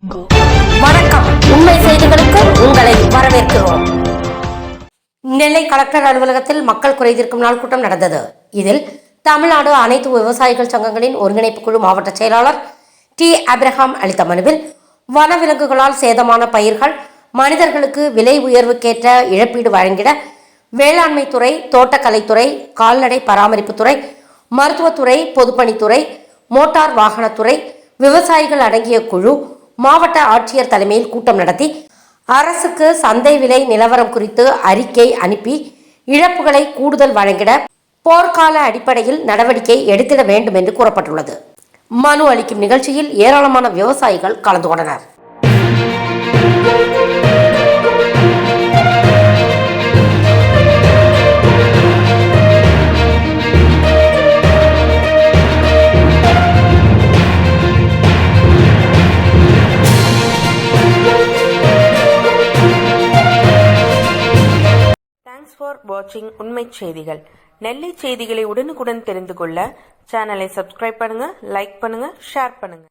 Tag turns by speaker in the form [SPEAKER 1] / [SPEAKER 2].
[SPEAKER 1] வணக்கம். உண்மை செய்திகளுக்கு உங்களை வரவேற்கிறோம். நெல்லை கலெக்டர் அலுவலகத்தில் மக்கள் குறைதீர்க்கும் நாள் கூட்டம் நடந்தது. இதில் தமிழ்நாடு அனைத்து விவசாயிகள் சங்கங்களின் ஒருங்கிணைப்பு குழு மாவட்ட செயலாளர் டி. அப்ரஹாம் அளித்த மனுவில் வனவிலங்குகளால் சேதமான பயிர்கள், மனிதர்களுக்கு விலை உயர்வுக்கேற்ற இழப்பீடு வழங்கிட வேளாண்மை துறை, தோட்டக்கலைத்துறை, கால்நடை பராமரிப்புத்துறை, மருத்துவத்துறை, பொதுப்பணித்துறை, மோட்டார் வாகனத்துறை, விவசாயிகள் அடங்கிய குழு மாவட்ட ஆட்சியர் தலைமையில் கூட்டம் நடத்தி அரசுக்கு சந்தை விலை நிலவரம் குறித்து அறிக்கை அனுப்பி இழப்புகளை கூடுதல் வழங்கிட போர்க்கால அடிப்படையில் நடவடிக்கை எடுத்திட வேண்டும் என்று கூறப்பட்டுள்ளது. மனு அளிக்கும் நிகழ்ச்சியில் ஏராளமான விவசாயிகள் கலந்து கொண்டனர்.
[SPEAKER 2] Thanks for watching உண்மை செய்திகள். நெல்லை செய்திகளை உடனுக்குடன் தெரிந்து கொள்ள சேனலை சப்ஸ்கிரைப் பண்ணுங்க, லைக் பண்ணுங்க, ஷேர் பண்ணுங்க.